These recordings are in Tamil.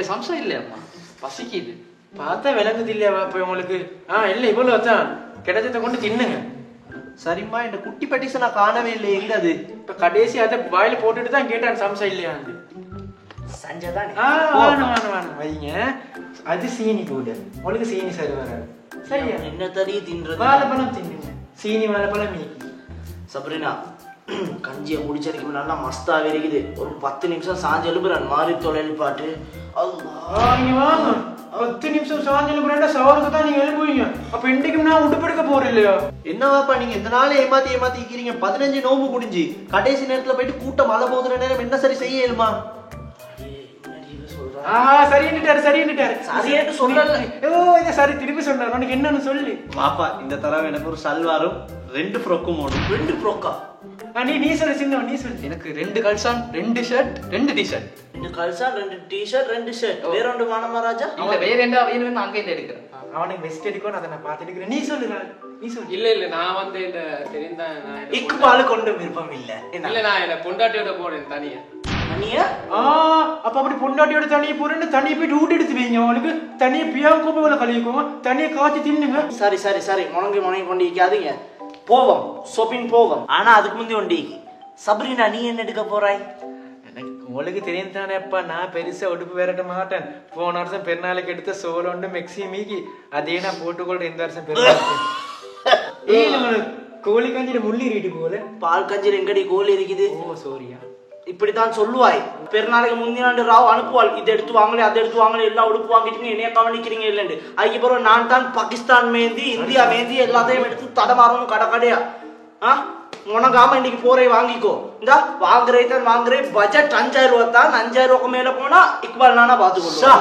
சம்சம் இல்லையம்மா, பசிக்குது. பார்த்தா விளங்குது இல்லையா இப்ப உங்களுக்கு? இல்லை இவ்வளவு தான் கிடைச்சத கொண்டு தின்னுங்க. சரிம்மா, இந்த குட்டி பட்டிசை நான் காணவே இல்லை, எங்க அது? இப்ப கடைசி அதை வாயில போட்டுட்டு தான் கேட்டான் சம்சம் இல்லையா. சஞ்சதானே வைங்க. அது சீனி கூட உங்களுக்கு சீனி சரி வராது. சரியா? என்ன தடி தின்றது? வாழைப்பழம் தின்னுங்க. சீனி வாழைப்பழம் மீக்கி. சப்ரினா, கஞ்சியை முடிச்சதுக்கு நல்லா மஸ்தாவே இருக்குது. ஒரு 10 நிமிஷம் சாஞ்சு எழுப்புறேன் மாறி தொழில் பாட்டு. நீங்க வாங்க. 10 நிமிஷம் சாஞ்சு எழுப்புறேன்டா சவருக்கு தான் நீங்க எழுப்புவீங்க. அப்ப இன்றைக்கும் நான் உடுப்பெடுக்க போறேன் இல்லையா? என்னவாப்பா நீங்க இந்த நாளே ஏமாத்திக்கிறீங்க? 15 நோம்பு முடிஞ்சு கடைசி நேரத்துல போயிட்டு கூட்டம் மழை போதுற நேரம் என்ன சரி செய்ய இயலுமா? சரி திருப்பி சொன்னார். உனக்கு என்னன்னு சொல்லி பாப்பா, இந்த தடவை எனக்கு ஒரு சல்வாரும் 2 ஃப்ராக்கும் ஓடும். 2 ஃப்ராக்கா? நீ சொல்லு சின்ன, நீ சொல்லு. எனக்கு 2 கல்சான் 2 ஷர்ட் 2 டிஷர்ட். 2 கல்சான் 2 டிஷர்ட் 2 ஷர்ட். வேற ஒன்று வானமா ராஜா? இல்ல வேற என்ன வேணும் அங்க இருந்து எடுக்கிறேன். அவனுக்கு வெஸ்ட் எடுக்கும், அதை நான் பார்த்து எடுக்கிறேன். நீ சொல்லு, நீ சொல்லு. இல்ல நான் வந்து இந்த தெரிந்தான் இக்குபாலு கொண்டு விருப்பம் இல்ல. இல்ல நான் என்ன பொண்டாட்டியோட போறேன் தனியா. தனியா? அப்ப அப்படி பொண்டாட்டியோட தனியா போறேன்னு தனியா போயிட்டு ஊட்டி எடுத்து வைங்க. அவனுக்கு தனியா பியாவுக்கு போல கழிவுக்கும் தனியா காய்ச்சி தின்னுங்க. சரி முணங்கி கொண்டு இருக்காதீங்க. போவோம், ஷாப்பிங் போவோம். ஆனா அதுக்கு முந்தி ஒண்டி சப்ரினா, நீ என்ன எடுக்க போறாய்? எனக்கு உங்களுக்கு தெரியும் தானே அப்பா, நான் பெருசா உடுப்பு விரட்ட மாட்டேன். போன வருஷம் பெருநாளைக்கு எடுத்த சோளோண்டு மெக்ஸி மீக்கி அதே நான் போட்டுக்கொள்றேன் இந்த வருஷம் பெருநாள். கோழி கஞ்சியில முள்ளி ரீட்டு போல. பால் கஞ்சியில் எங்கடி கோழி இருக்குது? ஓ சோரியா. இப்படித்தான் சொல்லுவாய். பெருநாளைக்கு முந்தினாண்டு ராவ் அனுப்புவாள். இதை எடுத்து வாங்கலே, அதை எடுத்து வாங்கலே, எல்லாம் உடுப்பு வாங்கிட்டு என்னைய கவனிக்கிறீங்க இல்லைன்னு. அதுக்கு பிறகு நான் தான் பாகிஸ்தான் மேந்தி இந்தியா மேந்தி எல்லாத்தையும் எடுத்து தடமாறணும் கடையா. உனக்காம இன்னைக்கு போறே வாங்கிக்கோ. இந்த வாங்குறேன் பட்ஜெட் 5000 ரூபா தான். 5000 ரூபாய்க்கு மேல போனா இக்பால் நானா பாத்துக்கோ.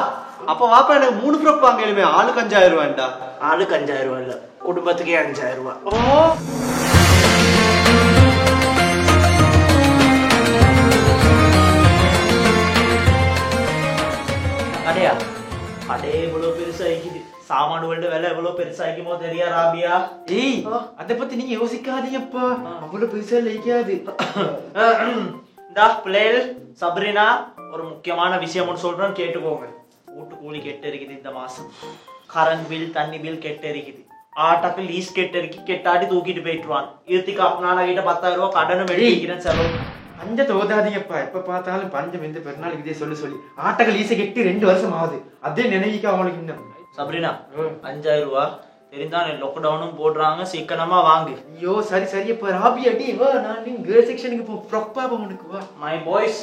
அப்ப வாப்பா எனக்கு 3 ஃப்ராக் வாங்கலுமே. ஆளுக்கு 5000 ரூபாய்டா. ஆளுக்கு 5000 ரூபாய் இல்ல, குடும்பத்துக்கே 5000 ரூபாய். அடையா அடே இவ்வளவு பெருசாகிக்குது. சாமானுகளோட விலை எவ்வளவு பெருசாகிக்குமோ தெரியா ராபியா? அதை பத்தி நீங்க யோசிக்காதீங்கப்பா, அவ்வளவு பெருசா லைக்காது. பிள்ளைகள் சப்ரினா, ஒரு முக்கியமான விஷயம் சொல்றேன், கேட்டுக்கோங்க. வீட்டு கூலி கெட்டு இருக்குது இந்த மாசம். கரண்ட் பில், தண்ணி பில் கெட்டு இருக்குது. ஆட்டாக்கு லீஸ் கெட்டு இருக்கு. கெட்டாடி தூக்கிட்டு போயிட்டுவான். இதுக்கு அப்பனால கிட்ட 10000 ரூபாய் கடனும் வெளியிக்கிறேன் செலவு. பஞ்ச தோதாதீங்கப்பா, எப்ப பார்த்தாலும் பஞ்சம் இந்த பெருநாளுக்கு இதே சொல்லி ஆட்டகள் ஈசை கெட்டி 2 வருஷம் ஆகுது. அதே நினைவிக்க அவனுக்கு இன்னும். சப்ரினா, 5000 ரூபாய் தெரிந்தானே, லாக்டவுனும் போடுறாங்க, சீக்கிரமா வாங்கு. ஐயோ சரி அப்ப ராபி அடி வா, நான் நீ கேர்ள் செக்ஷனுக்கு போ. ப்ராப்பா உனக்கு வா. மை பாய்ஸ்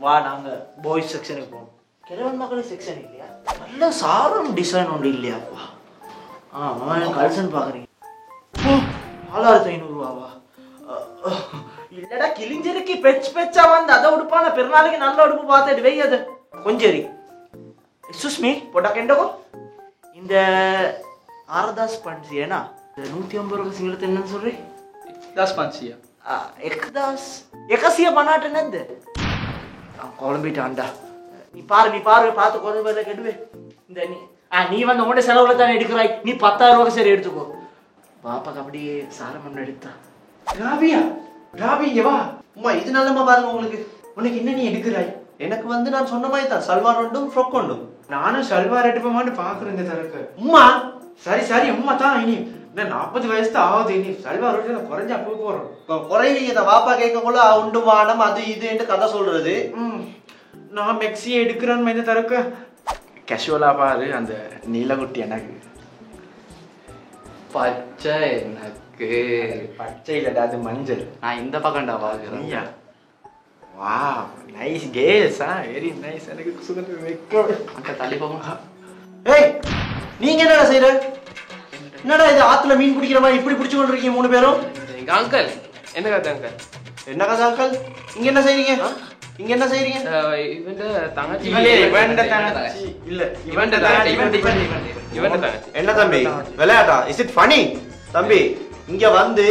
வா, நாங்க பாய்ஸ் செக்ஷனுக்கு போவோம். கிழவன் மக்கள் செக்ஷன் இல்லையா? நல்ல சாரம் டிசைன் ஒன்று இல்லையாப்பா? கல்சன் பாக்குறீங்க. 4500 ரூபாவா? இல்லடா, கிழிஞ்சிருக்கு. பெச்சா வந்து அதை உடுப்பான பெருநாளைக்கு நல்ல உடுப்பு பார்த்துட்டு வெய். அது கொஞ்சரி எக்ஸ்கூஸ் மீ போட்டாக்கோ. இந்த ஆரதாஸ் பன்சி ஏனா 150 ரூபாய் சிங்களத்தை என்னன்னு சொல்றேன்? தாஸ் பன்சியா எக்தாஸ் எகசிய பண்ணாட்டு என்னது? குழம்பிட்டான்டா. நீ பாரு பார்த்து கொஞ்சம் பேர்ல கெடுவே. இந்த நீ வந்து உன்ட செலவுல தானே எடுக்கிறாய். நீ 10000 ரூபாய் சரி எடுத்துக்கோ. பாப்பாக்கு அப்படியே சாரம் எடுத்தா. ராபி இங்க வா. அம்மா, இது நல்லமா பாருங்க உங்களுக்கு. உனக்கு என்ன நீ எடுக்கிறாய்? எனக்கு வந்து நான் சொன்ன மாதிரி தான் சல்வார் ஒன்றும் ஃப்ராக் ஒன்றும். நானும் சல்வார் எடுப்போமான்னு பாக்குறேன் இந்த தரக்கு. உம்மா சரி உம்மா தான். இனி 40 வயசு தான் ஆகுது. இனி சல்வார் குறைஞ்சா போறோம். குறைவீங்க. வாப்பா கேட்க போல உண்டு வானம் அது இதுன்னு கதை சொல்றது. நான் மெக்ஸியை எடுக்கிறேன்னு இந்த தரக்கு கேஷுவலா பாரு. அந்த நீலகுட்டி எனக்கு பச்சை, எனக்கு பச்சை இல்லடா, அது மஞ்சள். நான் இந்த பக்கம்டா பாக்குறேன். வா, நைஸ் கேர்ள்ஸ். Very nice. எனக்கு சுகந்த வெக்கம். அங்க தள்ளி போங்க. ஏய், நீங்க என்னடா செய்யற? என்னடா இது ஆத்துல மீன் பிடிக்கிற மாதிரி இப்படி பிடிச்சு கொண்டு இருக்கீங்க 3 பேரும்? எங்க அங்கிள் என்ன கதை அங்கிள்? என்ன கதை அங்கிள்? இங்க என்ன செய்றீங்க? இவன்ட தங்கச்சி. இல்ல இவன்ட தங்கச்சி. என்ன தம்பி விளையாட்டா? Is it funny? தம்பி இங்க வந்து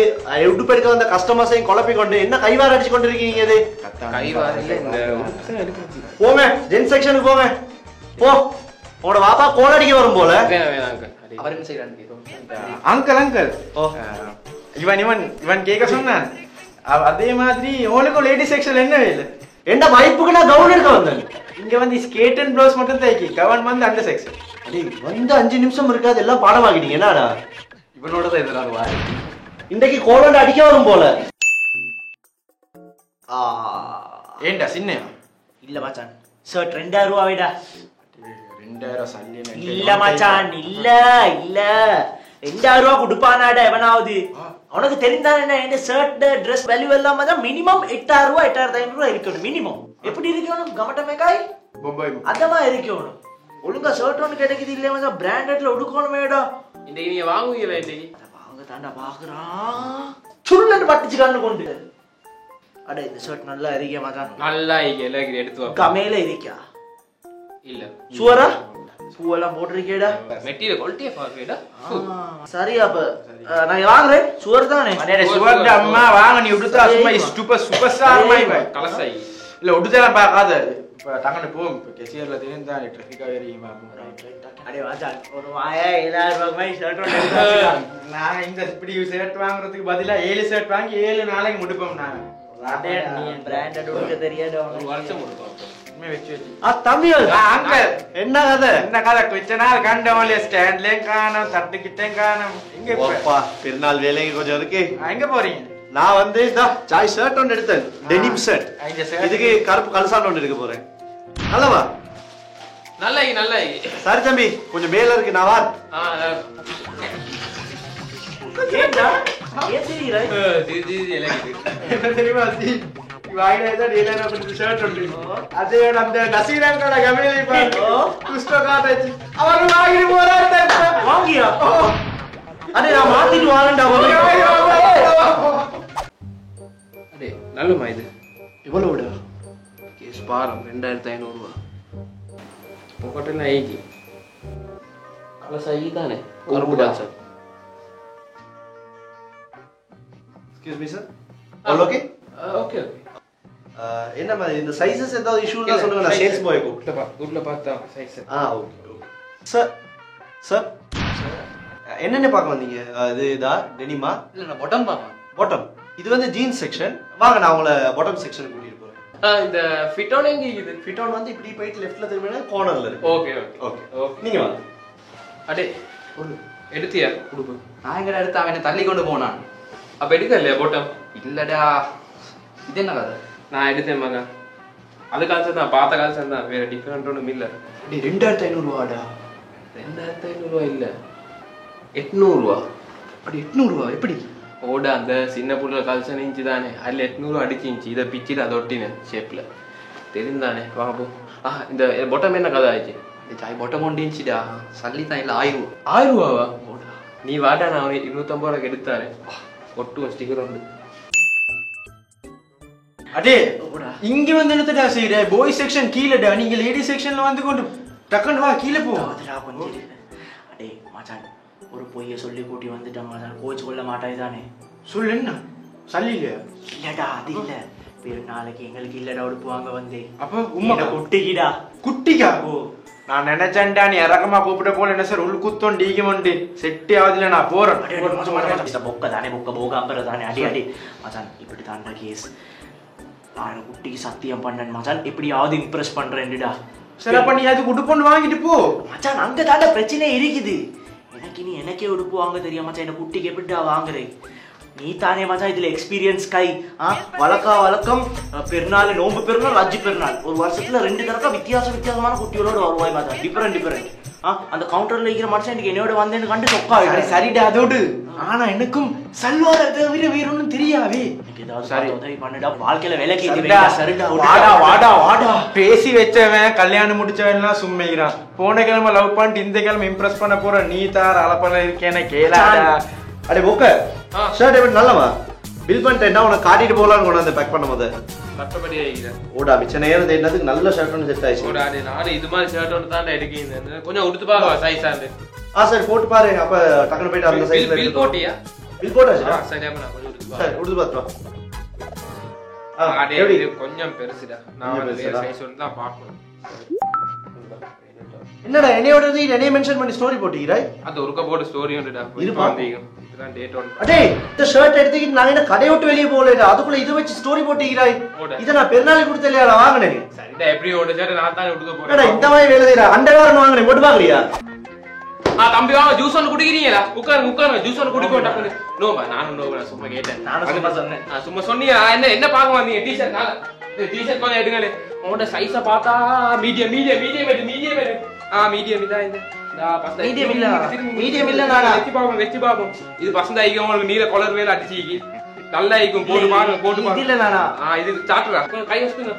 உடுப்பு எடுக்க வந்த கஸ்டமர்ஸையும் குழப்பி கொண்டு என்ன கைவார அடிச்சு கொண்டு இருக்கீங்க? இது போங்க, ஜென் செக்ஷனுக்கு போங்க. போ, உங்களோட வாப்பா கோல் அடிக்க வரும் போல. அவர் என்ன செய்யறாரு? அங்கிள் இவன் கேட்க சொன்னான். அதே மாதிரி உனக்கும் லேடி செக்ஷன் என்ன இல்லை? என்ன வைப்புக்கு நான் கவுன் எடுக்க வந்தேன். இங்க வந்து ஸ்கேட் அண்ட் ப்ளவுஸ் மட்டும் தைக்கி கவன் வந்து அந்த செக்ஷன். டேய் வந்து 5 நிமிஷம் இருக்காது எல்லாம் பாடமாக்கிட்டீங்க என்னடா? இவனோட தான் இதெல்லாம் வாரி. இன்னைக்கு கோலோட அடிக்க வரும் போல. ஏண்டா சின்ன இல்ல மச்சான் ஷர்ட் 2000 ரூபாய்டா. 2000 சல்லி இல்ல மச்சான் இல்ல இல்ல 2000 ரூபாய் கொடுப்பானாடா எவனாவது. உனக்கு தெரிந்தானே இந்த ஷர்ட் ட்ரெஸ் வேல்யூ எல்லாம் மச்சான் மினிமம் 8000 ரூபாய் 8500 ரூபாய் இருக்கணும் மினிமம். எப்படி இருக்கணும் கமட்டமே காய் பொம்பாய் அதமா இருக்கணும். ஒழுங்கா ஷர்ட் ஒன்று கிடைக்குது இல்லையா மச்சான் பிராண்டட்ல உடுக்கணுமேடா. இன்னைக்கு நீங்க வாங்குவீங்களா இன்னைக்கு? வாங்க தாண்டா பாக்குறான் சுள்ளன்னு பட்டுச்சு கண்ணு கொண்டு. அட இந்த ஷர்ட் நல்லா இருக்கே மச்சான். நல்லா இருக்கு எல்லாம் எடுத்து வா. கமையில இருக்கா இல்ல சுவரா பூவெல்லாம் போட்டிருக்கேடா. மெட்டீரியல் குவாலிட்டியா பாருடா. சரி அப்ப நான் வாங்குறேன் சுவர் தானே. அடே சுவர்ட அம்மா வாங்க நீ உடுத்தா சும்மா சூப்பர் ஸ்டார் மை பை கலசாயி இல்ல உடுத்தலாம் பார்க்காத. இப்ப டங்கன போ இப்ப கேசியர்ல தெரியுதா ட்ராஃபிக்கா ஏறிமா. அடே மச்சான் ஒரு வாயா 7000 ரூபாய் மை ஷர்ட் ஒன்னு எடுத்து நான் இந்த இப்படி ஷர்ட் வாங்குறதுக்கு பதிலா 7 ஷர்ட் வாங்கி 7 நாளைக்கு முடிப்போம் நான். அடே நீ பிராண்டட் உனக்கு தெரியாதா ஒரு வருஷம் கொடுப்போம். உண்மை வெச்சு வெச்சு தம்பி அங்கிள் என்ன கதை? என்ன கதை கொஞ்ச நாள் கண்டவங்களே ஸ்டாண்ட்லயும் காணோம் தட்டுக்கிட்டேயும் காணோம். எங்க இப்ப ஓப்பா பெருநாள் வேலைக்கு கொஞ்சம் இருக்கு. எங்க போறீங்க? நான் வந்து சாய் ஷர்ட் ஒன்று எடுத்தேன் டெனிம் ஷர்ட். இந்த shirt இதுக்கு கருப்பு கலசான் ஒன்று எடுக்க போறேன். நல்லவா? நல்லா சரி தம்பி கொஞ்சம் மேல இருக்கு நான் வார். ஏண்டா ஏன் தெரியுற என்ன தெரியுமா சி வாயில டீலர் அப்படி ஷர்ட் உண்டு அதே அந்த நசீரங்கட கமேலி பாரு குஸ்டோ காட்டாச்சு அவர் வாங்கி போறாரு வாங்கியா? அடே நான் மாத்திட்டு வாரேன்டா. அடே நல்லமா இது எவ்வளவுடா? கேஸ் பாரம் 2500 ரூபா. பொக்கட்டெல்லாம் ஐக்கி கலசாயி தானே கருப்பு dancer. Excuse me sir. All okay? Okay என்ன மாதிரி இந்த சைஸஸ் ஏதாவது இஷ்யூ இருந்தா சொல்லுங்க நான் சேல்ஸ் பாய் குட்ல பார்த்தா size. Okay okay sir. Sir என்னென்ன பார்க்க வந்தீங்க? இது இதா டெனிமா? இல்ல நான் பாட்டம் பாப்பேன். பாட்டம் இது வந்து ஜீன்ஸ் செக்ஷன். வாங்க நான் உங்களை பாட்டம் செக்ஷன் கூட்டிட்டு போறேன். இந்த ஃபிட் ஆன் எங்க இருக்குது? ஃபிட் ஆன் வந்து இப்படி போயிட்டு லெஃப்ட்ல திரும்பினா கார்னர்ல இருக்கு. ஓகே ஓகே நீங்க வாங்க. அடே எடுத்தியா குடுப்பு? நான் எங்கடா எடுத்து அவனை தள்ளி கொண்டு போனான். அப்ப எடுக்க இல்லையா பாட்டம்? இல்லடா இது என்ன கதை? நான் எடுத்தேன் மகா. அது கால்சர் தான் பார்த்த கால்சர் தான் வேற டிஃபரெண்ட் ஒன்றும் இல்லை. 2500 ரூபாடா. 2500 ரூபா இல்ல 800 ரூபா. அப்படி 800 ரூபா எப்படி? ஓட அந்த சின்ன புள்ள கால்சர் இன்ச்சு தானே அதில் 800 அடிச்சு இன்ச்சு இதை பிச்சுட்டு அதை ஒட்டினேன் ஷேப்ல தெரிந்தானே. வாங்க போ. இந்த பொட்டம் என்ன கதை ஆயிடுச்சு? இந்த சாய் பொட்டம் கொண்டு இருந்துச்சுடா சல்லி தான் இல்லை 1000 ரூபாவா? நீ வாட்டா நான் 250 ரூபாய்க்கு எடுத்தானே ஒட்டும் ஸ்டிக்கர் உண்டு. அடே இங்க வந்து என்னடா செய்யற? பாய் செக்ஷன் கீழடா. நீங்க லேடி செக்ஷன்ல வந்து கொண்டு டக்கன் வா கீழ போ. அதடா கொஞ்சம் அடே மச்சான் ஒரு பொய்ய சொல்லி கூட்டி வந்துட்டான் மச்சான். கோச் கொள்ள மாட்டாய் தானே. சொல்லு என்ன சல்லில இல்லடா அது இல்ல பெருநாளைக்கு எங்களுக்கு இல்லடா உடுப்பு வாங்க வந்து. அப்ப உம்மா குட்டிக்கிடா குட்டிக்கா? ஓ நான் நினைச்சேன்டா நீ இறக்கமா கூப்பிட்ட போல என்ன சார் உள் குத்தம் டீகமண்டு செட்டி ஆகுதுல நான் போறேன். பொக்க தானே பொக்க போகாம்பர தானே அடி அடி மச்சான் இப்படி தாண்டா கேஸ். நான் குட்டிக்கு சத்தியம் பண்ணேன் மச்சான் எப்படியாவது இம்ப்ரெஸ் பண்றேன்டா. சரி அப்ப நீ அதுக்கு உடுப்பு வாங்கிட்டு போ மச்சான். அங்க தாண்டா பிரச்சனை இருக்குது. எனக்கு நீ எனக்கே உடுப்பு வாங்க தெரியும் மச்சான். என்ன குட்டிக்கு எப்படிடா வாங்குறேன்? நீ தானே மச்சான் இதுல எக்ஸ்பீரியன்ஸ் கை. வழக்கம் பெருநாள் நோம்பு பெருநாள் அஜி பெருநாள் ஒரு வருஷத்துல 2 தடவை வித்தியாசமான குட்டிகளோட வருவாய் மச்சான். டிஃபரெண்ட் அந்த கவுண்டர்ல இருக்கிற மனுஷன் எனக்கு என்னோட வந்தேன்னு கண்டு சொக்கா. சரிடா அதோடு. ஆனா எனக்கும் சல்வார தவிர வேற ஒன்றும் தெரியாவே. ஏதாவது உதவி பண்ணுடா வாழ்க்கையில வேலைக்கு. வாடா வாடா வாடா. பேசி வச்சவன் கல்யாணம் முடிச்சவன் சும்மைகிறான். போன கிழமை லவ் பண்ணிட்டு இந்த கிழமை இம்ப்ரெஸ் பண்ண போற நீ தார் அலப்பல இருக்கேன கேளாடா. அடே போக்க ஷர்ட் எப்படி நல்லவா? பில் பண்ணிட்டேன்னா உனக்கு காட்டிட்டு போகலான்னு கொண்டு வந்து பேக் பண்ணும் போது மற்றபடி ஆகிக்கிறேன். ஓடா மிச்ச நேரம் தேடினதுக்கு நல்ல ஷர்ட் ஒன்று செட் ஆயிடுச்சு. ஓடா நானும் இது மாதிரி ஷர்ட் ஒன்று தான் எடுக்கிறேன். கொஞ்சம் உடுத்து பார்க்கவா சைஸ் ஆண்டு? சரி போட்டு பாரு. அப்ப டக்குனு போயிட்டு அந்த சைஸ்ல பில் போட்டியா? பில் போட்டாச்சு. சரி அப்ப நான் கொஞ்சம் உடுத்து சரி உடுத்து பாத்துவா. கொஞ்சம் பெருசுடா. நான் வேற சைஸ் ஒன்று தான் பார்க்கணும். என்னடா என்னையோட என்னைய மென்ஷன் பண்ணி ஸ்டோரி போட்டுக்கிறாய்? அது ஒருக்க போட்டு ஸ்டோரி உண்டுடா. இருப்பா. இதுதான் டேட் ஒன். அடே இந்த ஷர்ட் எடுத்துக்கிட்டு நாங்க என்ன கடையை விட்டு வெளியே போகல, அதுக்குள்ள இதை வச்சு ஸ்டோரி போட்டிக்கிறாய். இதை நான் பெருநாளைக்கு கொடுத்தலையா வாங்கினேன். சரிடா எப்படி ஓட ஷர்ட் நான் தான் எடுக்க போறேன். இந்த மாதிரி வேலை செய்யற அண்டர்வேர் வாங்கினேன், போட்டு பாக்குறியா? தம்பி வாங்க ஜூஸ் ஒன்று குடிக்கிறீங்களா? உட்காருங்க ஜூஸ் ஒன்று குடிக்க மாட்டாங்க. நோபா நானும் நோபா சும்மா கேட்டேன். நானும் சும்மா சொன்னேன். சும்மா சொன்னீங்க. என்ன பார்க்க வந்தீங்க? டிஷர்ட் டிஷர்ட் கொஞ்சம் எடுங்களே. உங்களோட சைஸை பார்த்தா medium medium medium medium medium இதான் இந்த மீடியம் இல்ல மீடியம் இல்ல நானா வெச்சி பாப்போம். இது பசந்த ஐக்கு உங்களுக்கு நீல கலர் வேலை அடிச்சிக்கி நல்லா ஐக்கும் போட்டு பாருங்க போட்டு பாருங்க. இல்ல நானா இது சாட்டுறா கை வச்சுங்க.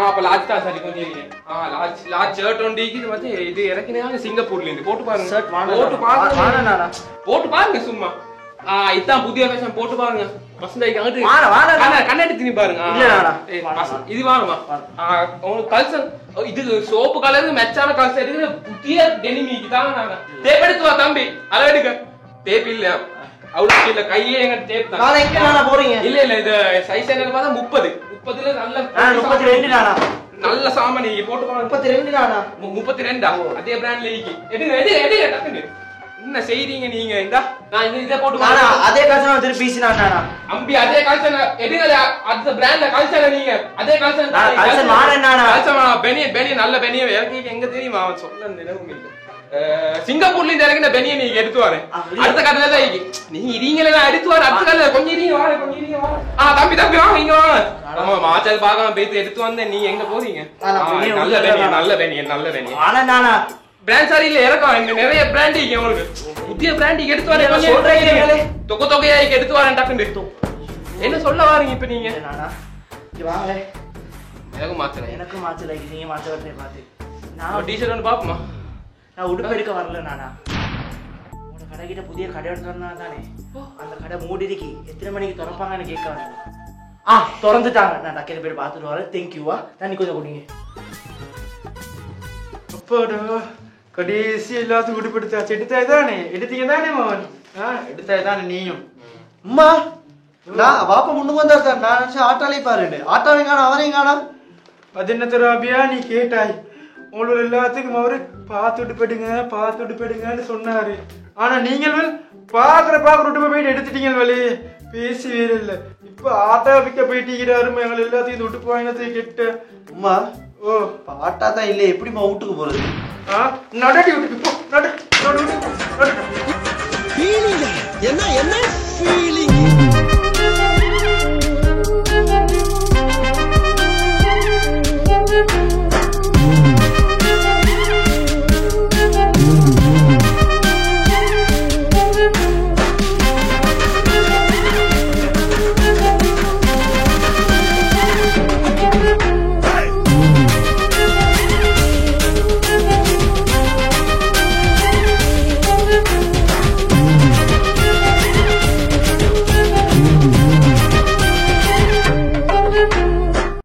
அப்ப லார்ஜ் தான் சரி கொஞ்சம் லார்ஜ் ஷர்ட் ஒண்டிக்கு இது வந்து இது இறக்கினாங்க சிங்கப்பூர்ல இருந்து. போட்டு பாருங்க ஷர்ட் போட்டு பாருங்க நானா போட்டு பாருங்க சும்மா. இதான் புதிய ஃபேஷன் போட்டு பாருங்க. பசந்த ஐக்கு அங்கிட்டு கண்ணாடி திணி பாருங்க. இல்ல நானா இது வாங்கமா உங்களுக்கு கல்சன் இது சோப்பு கலர் மெச்சான கல்சன் இருக்கு. புதிய டெனிமிக்கு தான் நாங்க டேப் எடுத்து வா தம்பி. அதை எடுக்க டேப் இல்ல அவ்வளவு இல்ல கையே எங்க டேப் தான். நானா எங்க நானா போறீங்க? இல்ல இது சைஸ் என்ன பார்த்தா 30ல நல்ல 32 நானா நல்ல சாமான் நீங்க போட்டு பாருங்க. 32 நானா 32 அதே பிராண்ட்ல இருக்கு. எடுங்க டக்குனு என்ன செய்றீங்க நீங்க? இந்த நான் இத போட்டு நானா அதே கல்சன் வந்து பீஸ் நானா அம்பி அதே கல்சன் எடுங்க. அந்த பிராண்ட்ல கல்சன் நீங்க அதே கல்சன் கல்சன் மாறேன் நானா கல்சன் பெனிய நல்ல பெனிய இறக்கி எங்க தெரியுமா அவன் சொன்ன நினைவு இல்ல. சிங்கப்பூர்ல இருந்து இறங்கின பெனிய நீங்க எடுத்து வரேன். அடுத்த கடையில தான் நீங்க இருங்களே நான் எடுத்து வரேன். அடுத்த கடையில கொஞ்சம் இருங்க வாங்க கொஞ்சம் இருங்க வாங்க. தம்பி வாங்க இங்க வாங்க. ஆமா மாச்சல் பாக்காம போயிட்டு எடுத்து வந்தேன். நீங்க எங்க போறீங்க? நல்ல பெனிய ஆனா நானா பிராண்ட் சாரி இல்ல இறக்கம் இங்க நிறைய பிராண்ட் இருக்கு. உங்களுக்கு புதிய பிராண்ட் எடுத்து வரேன். கொஞ்சம் சொல்றீங்களே தொகையா எடுத்து வரேன் டக்குன்னு. என்ன சொல்ல வாரீங்க இப்ப நீங்க? நானா இங்க வாங்க. எனக்கு மாச்சல நீங்க மாச்ச வரதே பாத்து நான் டீ-ஷர்ட் ஒன்னு பாப்போமா? நான் உடுப்பு எடுக்க வரல நானா. உங்க கடை கிட்ட புதிய கடை எடுத்துறனா தானே. அந்த கடை மூடி இருக்கு. எத்தனை மணிக்கு திறப்பாங்கன்னு கேட்க வந்தேன். திறந்துட்டாங்க. நான் டக்கென போய் பார்த்துட்டு வரேன். தேங்க் யூவா. தண்ணி கொஞ்சம் குடிங்க. அப்பாடா கடைசி எல்லாத்துக்கும் உடுப்படுத்தாச்சு. எடுத்தாய்தானே எடுத்தீங்க தானே மகன்? எடுத்தாய்தானே நீயும்? அம்மா நான் பாப்பா முன்னுக்கு வந்தா சார். நான் ஆட்டாலே பாருங்க ஆட்டாவையும் காணும் அவரையும் காணும். அது என்ன தராபியா நீ கேட்டாய்? உங்களோட எல்லாத்துக்கும் அவரு பார்த்துட்டு போயிடுங்கன்னு சொன்னாரு. ஆனா நீங்கள் பாக்குற விட்டு போயிட்டு எடுத்துட்டீங்க வழி பேசி வேற இல்ல. இப்ப ஆட்டா விக்க போயிட்டீங்கிறாரு. எங்களை எல்லாத்தையும் விட்டு வாங்கினதை கெட்ட. அம்மா பாட்டா தான் இல்ல எப்படிமா வீட்டுக்கு போறது? நடடி விட்டுக்கு போ. நடு